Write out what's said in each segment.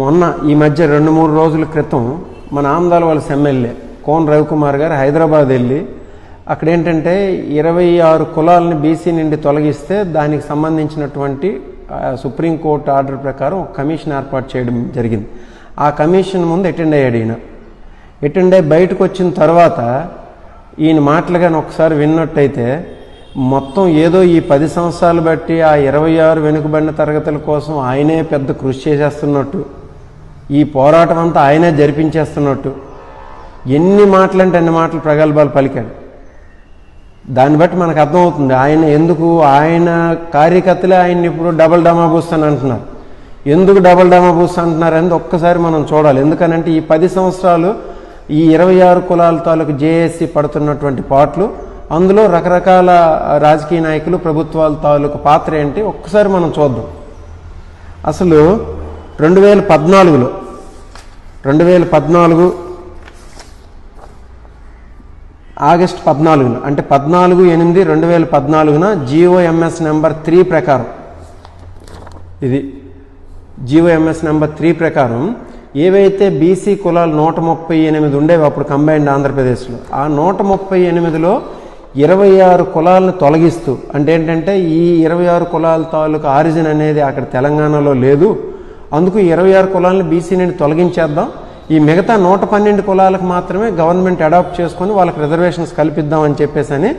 మొన్న ఈ మధ్య 2-3 రోజుల క్రితం మన ఆమదాల వలస ఎమ్మెల్యే కోన రవికుమార్ గారు హైదరాబాద్ వెళ్ళి అక్కడ ఏంటంటే 26 కులాలని బీసీ నుండి తొలగిస్తే దానికి సంబంధించినటువంటి సుప్రీంకోర్టు ఆర్డర్ ప్రకారం ఒక కమిషన్ ఏర్పాటు చేయడం జరిగింది. ఆ కమిషన్ ముందు అటెండ్ అయ్యాడు. అటెండ్ అయ్యి బయటకు వచ్చిన తర్వాత ఈయన మాటలు కానీ ఒకసారి విన్నట్టయితే మొత్తం ఏదో ఈ 10 సంవత్సరాలు బట్టి ఆ 26 వెనుకబడిన తరగతుల కోసం ఆయనే పెద్ద కృషి చేసేస్తున్నట్టు, ఈ పోరాటం అంతా ఆయనే జరిపించేస్తున్నట్టు ఎన్ని మాటలంటే అన్ని మాటలు ప్రగల్భాలు పలికాడు. దాన్ని బట్టి మనకు అర్థమవుతుంది ఆయన ఎందుకు, ఆయన కార్యకర్తలే ఆయన్ని ఇప్పుడు డబల్ డమా బూస్ అని అంటున్నారు. ఎందుకు డబల్ డమా బూస్ అంటున్నారు అనేది ఒక్కసారి మనం చూడాలి. ఎందుకనంటే ఈ 10 సంవత్సరాలు ఈ 26 కులాల తాలూకు జేఏసీ పడుతున్నటువంటి పాటలు, అందులో రకరకాల రాజకీయ నాయకులు ప్రభుత్వాల తాలూకు పాత్ర ఏంటి ఒక్కసారి మనం చూద్దాం. అసలు 2014 ఆగస్టు 14 అంటే 14/8/2014 జీఓఎంఎస్ నెంబర్ 3 ప్రకారం, ఇది జీఓఎంఎస్ నెంబర్ 3 ప్రకారం ఏవైతే బీసీ కులాలు 138 ఉండేవి అప్పుడు కంబైన్డ్ ఆంధ్రప్రదేశ్లో, ఆ 138లో 26 కులాలను తొలగిస్తూ, అంటే ఏంటంటే ఈ 26 కులాల తాలూకు ఆరిజిన్ అనేది అక్కడ తెలంగాణలో లేదు, అందుకు 26 కులాలను బీసీ నుండి తొలగించేద్దాం, ఈ మిగతా 112 కులాలకు మాత్రమే గవర్నమెంట్ అడాప్ట్ చేసుకొని వాళ్ళకి రిజర్వేషన్స్ కల్పిద్దామని చెప్పేసి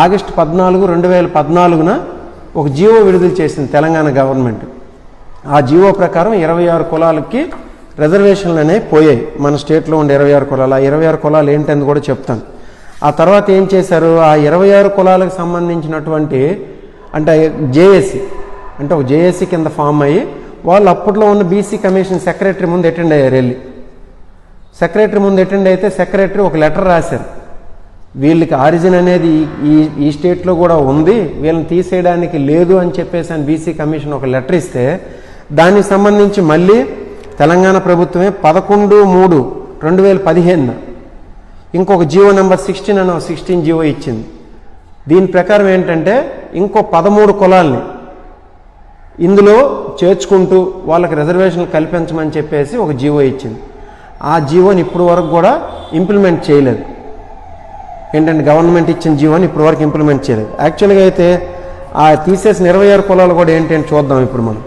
ఆగస్టు 14, 2014 ఒక జీవో విడుదల చేసింది తెలంగాణ గవర్నమెంట్. ఆ జీవో ప్రకారం 26 కులాలకి రిజర్వేషన్లు అనేవి పోయాయి. మన స్టేట్లో ఉండే 26 కులాలు, ఆ 26 కులాలు ఏంటని కూడా చెప్తాను. ఆ తర్వాత ఏం చేశారు, ఆ 26 కులాలకు సంబంధించినటువంటి అంటే జేఏసీ, అంటే ఒక జేఏసీ కింద ఫామ్ అయ్యి వాళ్ళు అప్పట్లో ఉన్న బీసీ కమిషన్ సెక్రటరీ ముందు అటెండ్ అయ్యారు. వెళ్ళి సెక్రటరీ ముందు అటెండ్ అయితే సెక్రటరీ ఒక లెటర్ రాశారు, వీళ్ళకి ఆరిజిన్ అనేది ఈ స్టేట్లో కూడా ఉంది, వీళ్ళని తీసేయడానికి లేదు అని చెప్పేసి బీసీ కమిషన్ ఒక లెటర్ ఇస్తే దానికి సంబంధించి మళ్ళీ తెలంగాణ ప్రభుత్వమే 11/3/2015 ఇంకొక జీవో నెంబర్ 16 అని 16 జీవో ఇచ్చింది. దీని ప్రకారం ఏంటంటే ఇంకో 13 కులాలని ఇందులో చేర్చుకుంటూ వాళ్ళకి రిజర్వేషన్లు కల్పించమని చెప్పేసి ఒక జీవో ఇచ్చింది. ఆ జీవోని ఇప్పుడు వరకు కూడా ఇంప్లిమెంట్ చేయలేదు. ఏంటంటే గవర్నమెంట్ ఇచ్చిన జీవోని ఇప్పుడు వరకు ఇంప్లిమెంట్ చేయలేదు. యాక్చువల్గా అయితే ఆ తీసేసిన 26 కులాలు కూడా ఏంటంటే చూద్దాం. ఇప్పుడు మనం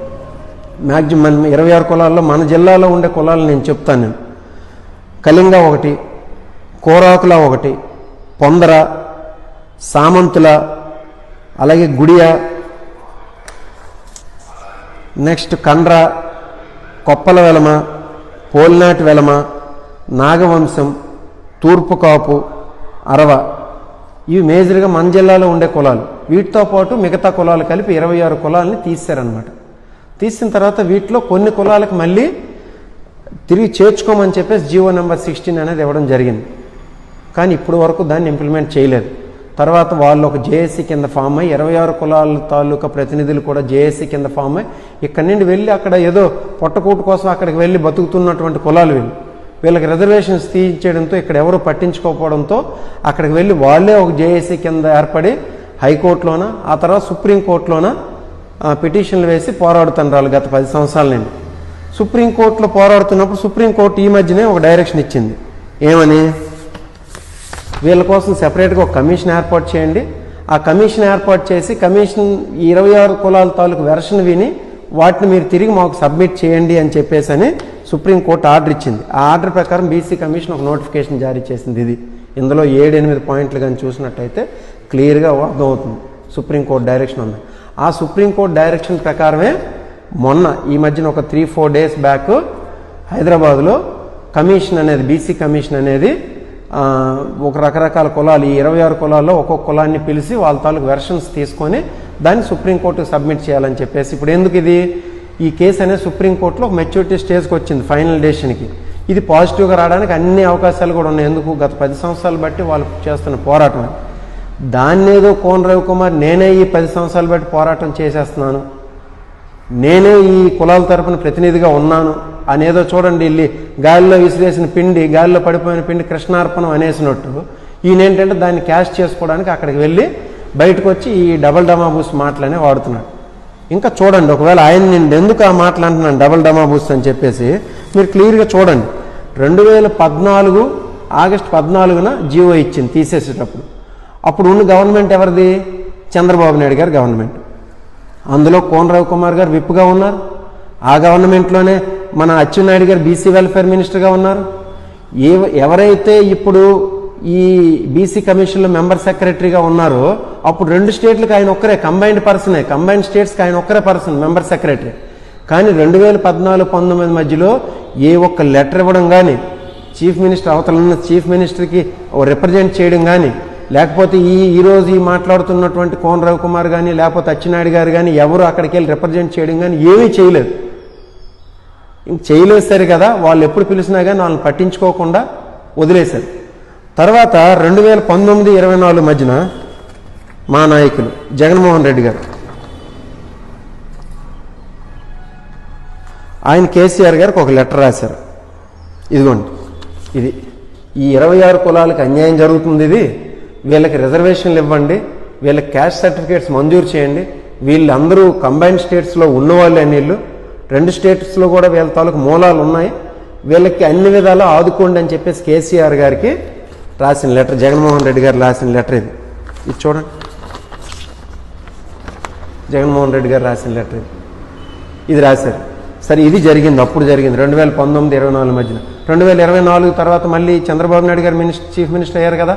మ్యాక్సిమం 26 కులాల్లో మన జిల్లాలో ఉండే కులాలు నేను చెప్తాను. నేను కళింగ ఒకటి, కోరాకుల ఒకటి, పొందర, సామంతుల, అలాగే గుడియ, నెక్స్ట్ కండ్ర, కొప్పల వెలమ, పోలినాటి వెలమ, నాగవంశం, తూర్పు కాపు, అరవ, ఇవి మేజర్గా మన జిల్లాలో ఉండే కులాలు. వీటితో పాటు మిగతా కులాలు కలిపి 26 కులాలని తీశారనమాట. తీసిన తర్వాత వీటిలో కొన్ని కులాలకు మళ్ళీ తిరిగి చేర్చుకోమని చెప్పేసి జీవో నెంబర్ 16 అనేది ఇవ్వడం జరిగింది. కానీ ఇప్పుడు వరకు దాన్ని ఇంప్లిమెంట్ చేయలేదు. తర్వాత వాళ్ళు ఒక జేఏసీ కింద ఫామ్ అయ్యి 26 కులాల తాలూకా ప్రతినిధులు కూడా జేఏసీ కింద ఫామ్ అయ్యి ఇక్కడి నుండి వెళ్ళి అక్కడ ఏదో పొట్టకూటు కోసం అక్కడికి వెళ్ళి బతుకుతున్నటువంటి కులాలు వీళ్ళకి రిజర్వేషన్స్ తీయించడంతో ఇక్కడ ఎవరు పట్టించుకోకపోవడంతో అక్కడికి వెళ్ళి వాళ్ళే ఒక జేఏసీ కింద ఏర్పడి హైకోర్టులోన ఆ తర్వాత సుప్రీంకోర్టులోన పిటిషన్లు వేసి పోరాడుతున్నారు గత 10 సంవత్సరాల నుండి. సుప్రీంకోర్టులో పోరాడుతున్నప్పుడు సుప్రీంకోర్టు ఈ మధ్యనే ఒక డైరెక్షన్ ఇచ్చింది. ఏమని, వీళ్ళ కోసం సెపరేట్గా ఒక కమిషన్ ఏర్పాటు చేయండి, ఆ కమిషన్ ఏర్పాటు చేసి కమిషన్ 26 కులాల తాలూకు వెర్షన్ విని వాటిని మీరు తిరిగి మాకు సబ్మిట్ చేయండి అని చెప్పేసి సుప్రీంకోర్టు ఆర్డర్ ఇచ్చింది. ఆ ఆర్డర్ ప్రకారం బీసీ కమిషన్ ఒక నోటిఫికేషన్ జారీ చేసింది. ఇందులో 7-8 పాయింట్లు కానీ చూసినట్టయితే క్లియర్గా అర్థమవుతుంది సుప్రీంకోర్టు డైరెక్షన్ ఉంది. ఆ సుప్రీంకోర్టు డైరెక్షన్ ప్రకారమే మొన్న ఈ మధ్యన ఒక 3-4 డేస్ బ్యాక్ హైదరాబాద్లో కమిషన్ అనేది బీసీ కమిషన్ అనేది ఒక రకరకాల కులాలు, ఈ 26 కులాల్లో ఒక్కొక్క కులాన్ని పిలిచి వాళ్ళ తాలూకు వెర్షన్స్ తీసుకొని దాన్ని సుప్రీంకోర్టుకు సబ్మిట్ చేయాలని చెప్పేసి ఇప్పుడు ఎందుకు ఈ కేసు అనేది సుప్రీంకోర్టులో ఒక మెచ్యూరిటీ స్టేజ్కి వచ్చింది ఫైనల్ డెసిషన్కి. ఇది పాజిటివ్గా రావడానికి అన్ని అవకాశాలు కూడా ఉన్నాయి. ఎందుకు, గత 10 సంవత్సరాలు బట్టి వాళ్ళు చేస్తున్న పోరాటం. దాన్నేదో కోన రవికుమార్ నేనే ఈ 10 సంవత్సరాలు బట్టి పోరాటం చేసేస్తున్నాను, నేనే ఈ కులాల తరపున ప్రతినిధిగా ఉన్నాను అనేదో చూడండి, వెళ్ళి గాలిలో విసిరేసిన పిండి, గాలిలో పడిపోయిన పిండి కృష్ణార్పణం అనేసినట్టు ఈయనేంటంటే దాన్ని క్యాష్ చేసుకోవడానికి అక్కడికి వెళ్ళి బయటకు వచ్చి ఈ డబల్ డమాబూస్ మాటలనే వాడుతున్నాడు. ఇంకా చూడండి, ఒకవేళ ఆయన నేను ఎందుకు ఆ మాటలు అంటున్నాను డబల్ డమాబూస్ అని చెప్పేసి మీరు క్లియర్గా చూడండి. 2014 ఆగస్టు 14న జీవో ఇచ్చింది తీసేసేటప్పుడు. అప్పుడు ఉన్న గవర్నమెంట్ ఎవరిది? చంద్రబాబు నాయుడు గారి గవర్నమెంట్. అందులో కోన రవికుమార్ గారు విప్గా ఉన్నారు. ఆ గవర్నమెంట్లోనే మన అచ్చెన్నాయుడు గారు బీసీ వెల్ఫేర్ మినిస్టర్గా ఉన్నారు. ఎవరైతే ఇప్పుడు ఈ బీసీ కమిషన్లో మెంబర్ సెక్రటరీగా ఉన్నారో అప్పుడు 2 స్టేట్లకు ఆయన ఒక్కరే కంబైన్డ్ పర్సనే, కంబైన్డ్ స్టేట్స్కి ఆయన ఒక్కరే పర్సన్ మెంబర్ సెక్రటరీ. కానీ 2014-19 మధ్యలో ఏ ఒక్క లెటర్ ఇవ్వడం కానీ, చీఫ్ మినిస్టర్ అవతల ఉన్న చీఫ్ మినిస్టర్కి రిప్రజెంట్ చేయడం కానీ, లేకపోతే ఈరోజు ఈ మాట్లాడుతున్నటువంటి కోన రవికుమార్ కానీ లేకపోతే అచ్చెన్నాయుడు గారు కానీ ఎవరు అక్కడికి వెళ్ళి రిప్రజెంట్ చేయడం కానీ ఏమీ చేయలేదు. ఇంక చేయలేదు సరే కదా, వాళ్ళు ఎప్పుడు పిలిచినా కానీ వాళ్ళని పట్టించుకోకుండా వదిలేశారు. తర్వాత 2019-24 మధ్యన మా నాయకులు జగన్మోహన్ రెడ్డి గారు, ఆయన కేసీఆర్ గారికి ఒక లెటర్ రాశారు. ఇదిగోండి, ఇది ఈ 26 కులాలకు అన్యాయం జరుగుతుంది, ఇది వీళ్ళకి రిజర్వేషన్లు ఇవ్వండి, వీళ్ళకి క్యాస్ట్ సర్టిఫికేట్స్ మంజూరు చేయండి, వీళ్ళందరూ కంబైన్డ్ స్టేట్స్లో ఉన్నవాళ్ళు అని వీళ్ళు 2 స్టేట్స్లో కూడా వీళ్ళ తాలూకు మూలాలు ఉన్నాయి, వీళ్ళకి అన్ని విధాలా ఆదుకోండి అని చెప్పేసి కేసీఆర్ గారికి రాసిన లెటర్, జగన్మోహన్ రెడ్డి గారు రాసిన లెటర్ ఇది చూడండి. జగన్మోహన్ రెడ్డి గారు రాసిన లెటర్ ఇది రాశారు. సరే, ఇది జరిగింది, అప్పుడు జరిగింది 2019-24 మధ్యన. 2024 తర్వాత మళ్ళీ చంద్రబాబు నాయుడు గారు చీఫ్ మినిస్టర్ అయ్యారు కదా.